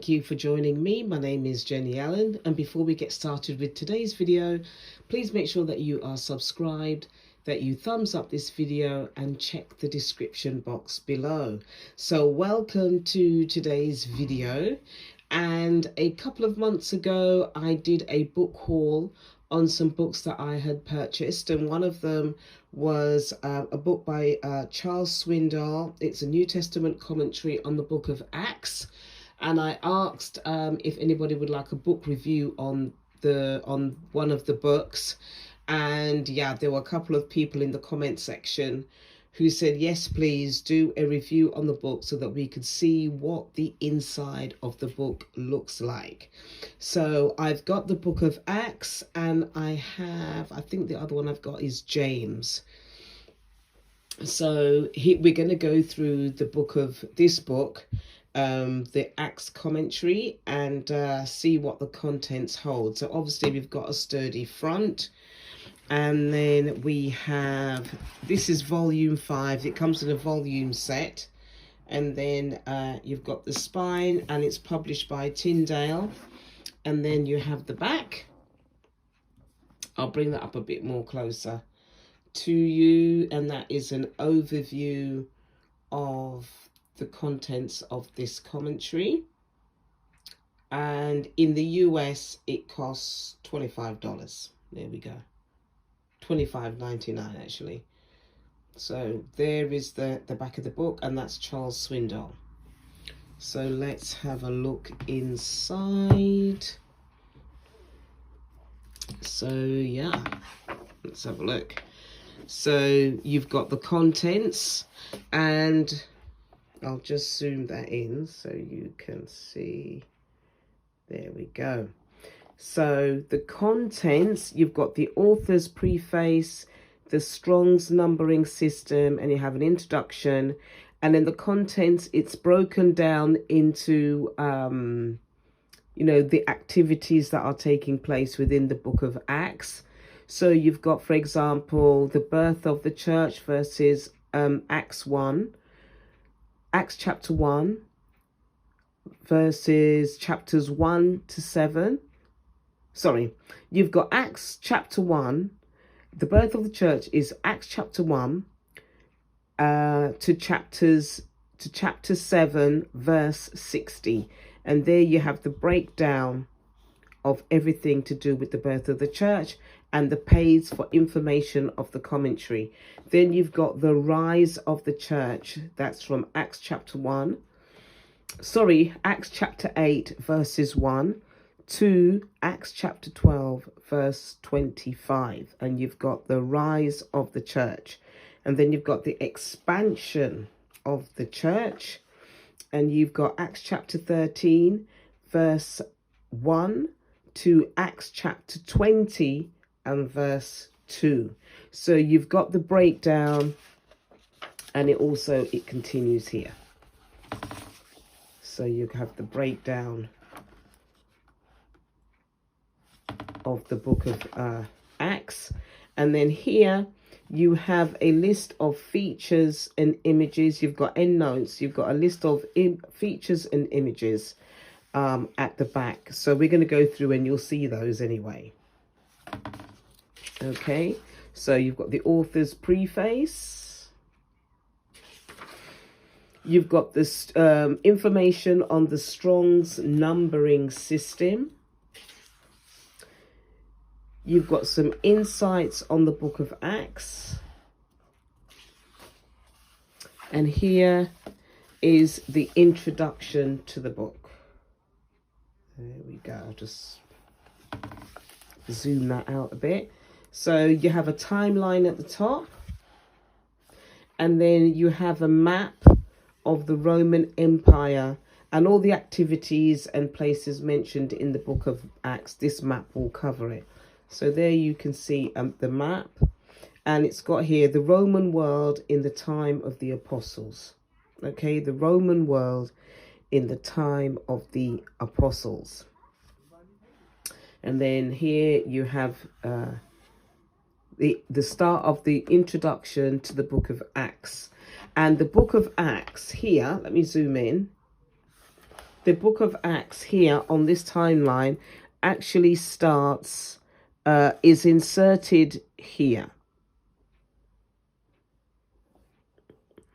Thank you for joining me. My name is Jenny Allen, and before we get started with today's video, please make sure that you are subscribed, that you thumbs up this video and check the description box below. So welcome to today's video. And a couple of months ago I did a book haul on some books that I had purchased, and one of them was a book by Charles Swindoll. It's a New Testament commentary on the book of Acts, and I asked if anybody would like a book review on one of the books, and yeah, there were a couple of people in the comment section who said yes, please do a review on the book so that we could see what the inside of the book looks like. So I've got the book of Acts, and I think the other one I've got is James. So we're going to go through this book, the Acts commentary, and see what the contents hold. So obviously we've got a sturdy front. And then we have, this is volume 5. It comes in a volume set. And then you've got the spine, and it's published by Tyndale. And then you have the back. I'll bring that up a bit more closer to you. And that is an overview of the contents of this commentary. And in the US, it costs $25. There we go. $25.99 actually. So there is the back of the book, and that's Charles Swindoll. So let's have a look inside. So yeah, let's have a look. So you've got the contents, and I'll just zoom that in so you can see. There we go. So the contents, you've got the author's preface, the Strong's numbering system, and you have an introduction. And then the contents, it's broken down into, the activities that are taking place within the book of Acts. So you've got, for example, the birth of the church versus Acts chapter 1 versus chapters 1 to 7. Sorry, you've got Acts chapter 1. The birth of the church is Acts chapter 1 to chapter 7 verse 60. And there you have the breakdown of everything to do with the birth of the church and the page for information of the commentary. Then you've got the rise of the church. That's from Acts chapter 8 verses 1 to Acts chapter 12 verse 25, and you've got the rise of the church. And then you've got the expansion of the church, and you've got Acts chapter 13 verse 1 to Acts chapter 20 and verse 2. So you've got the breakdown, and it continues here. So you have the breakdown of the book of Acts. And then here you have a list of features and images. You've got endnotes. You've got a list of features and images at the back. So we're going to go through and you'll see those anyway. Okay, so you've got the author's preface. You've got this information on the Strong's numbering system. You've got some insights on the book of Acts. And here is the introduction to the book. There we go. I'll just zoom that out a bit. So you have a timeline at the top. And then you have a map of the Roman Empire and all the activities and places mentioned in the book of Acts. This map will cover it. So there you can see the map, and it's got here the Roman world in the time of the apostles. Okay, the Roman world in the time of the apostles. And then here you have the start of the introduction to the book of Acts. And the book of Acts here, let me zoom in. the book of Acts here on this timeline actually starts, is inserted here.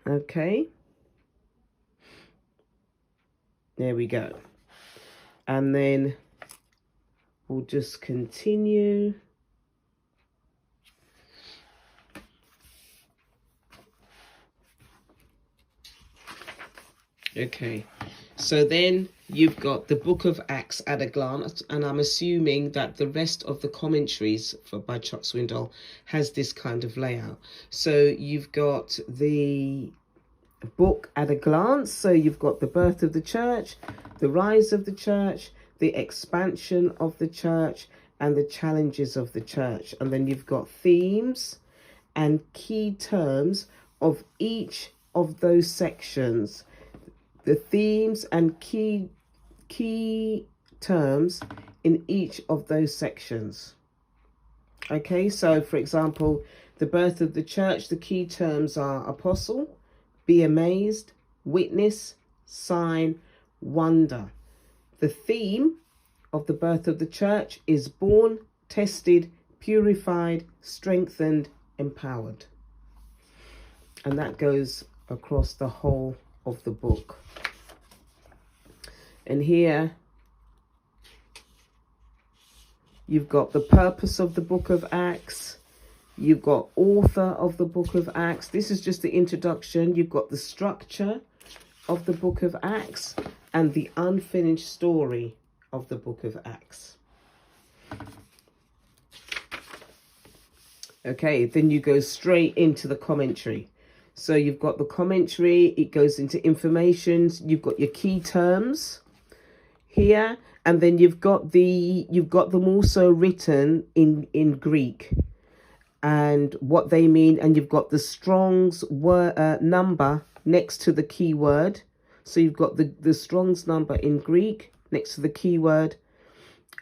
Okay. There we go. And then we'll just continue. Okay, so then you've got the book of Acts at a glance, and I'm assuming that the rest of the commentaries by Chuck Swindoll has this kind of layout. So you've got the book at a glance, so you've got the birth of the church, the rise of the church, the expansion of the church, and the challenges of the church. And then you've got themes and key terms of each of those sections. The themes and key terms in each of those sections. Okay, so for example, the birth of the church, the key terms are apostle, be amazed, witness, sign, wonder. The theme of the birth of the church is born, tested, purified, strengthened, empowered. And that goes across the whole of the book. And here you've got the purpose of the book of Acts. You've got author of the book of Acts. This is just the introduction. You've got the structure of the book of Acts and the unfinished story of the book of Acts. Okay, then you go straight into the commentary. So you've got the commentary, it goes into information, you've got your key terms here, and then you've got them also written in Greek and what they mean, and you've got the Strong's number next to the key word. So you've got the Strong's number in Greek next to the key word,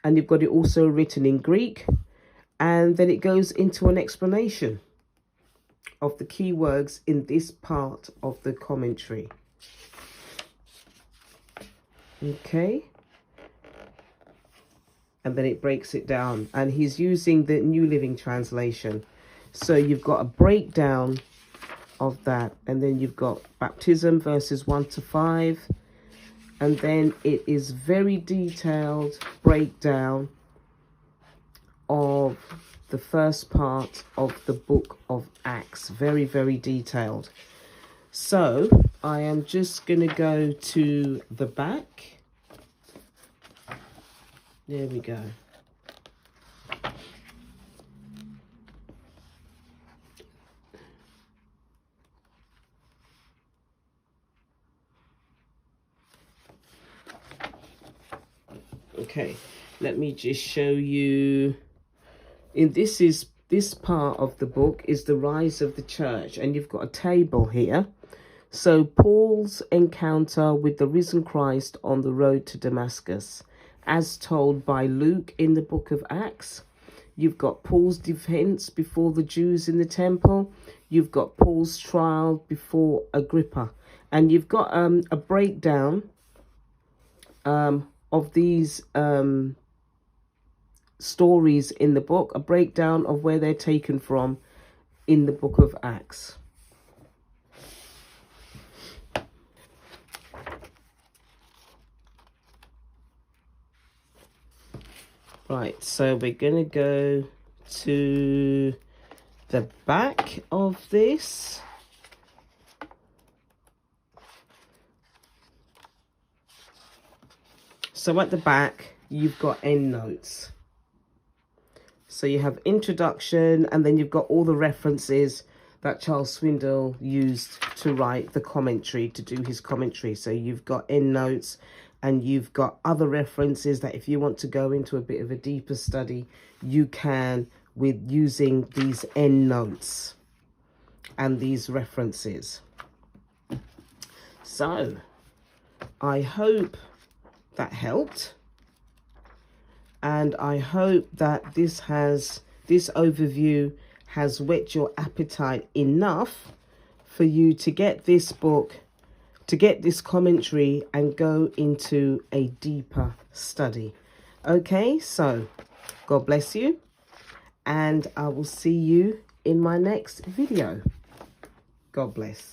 and you've got it also written in Greek, and then it goes into an explanation of the key words in this part of the commentary. Okay. And then it breaks it down, and he's using the New Living Translation. So you've got a breakdown of that, and then you've got baptism verses 1 to 5, and then it is very detailed breakdown of the first part of the book of Acts. Very, very detailed. So I am just going to go to the back. There we go. Okay, let me just show you. This part of the book is the rise of the church, and you've got a table here. So Paul's encounter with the risen Christ on the road to Damascus, as told by Luke in the book of Acts. You've got Paul's defense before the Jews in the temple. You've got Paul's trial before Agrippa, and you've got a breakdown of these stories in the book, a breakdown of where they're taken from in the book of Acts. Right, so we're going to go to the back of this. So at the back, you've got endnotes. So you have introduction, and then you've got all the references that Charles Swindoll used to write the commentary, to do his commentary. So you've got endnotes, and you've got other references that if you want to go into a bit of a deeper study, you can with using these endnotes and these references. So I hope that helped, and I hope that this overview has whet your appetite enough for you to get this book, to get this commentary and go into a deeper study. Okay, so God bless you, and I will see you in my next video. God bless.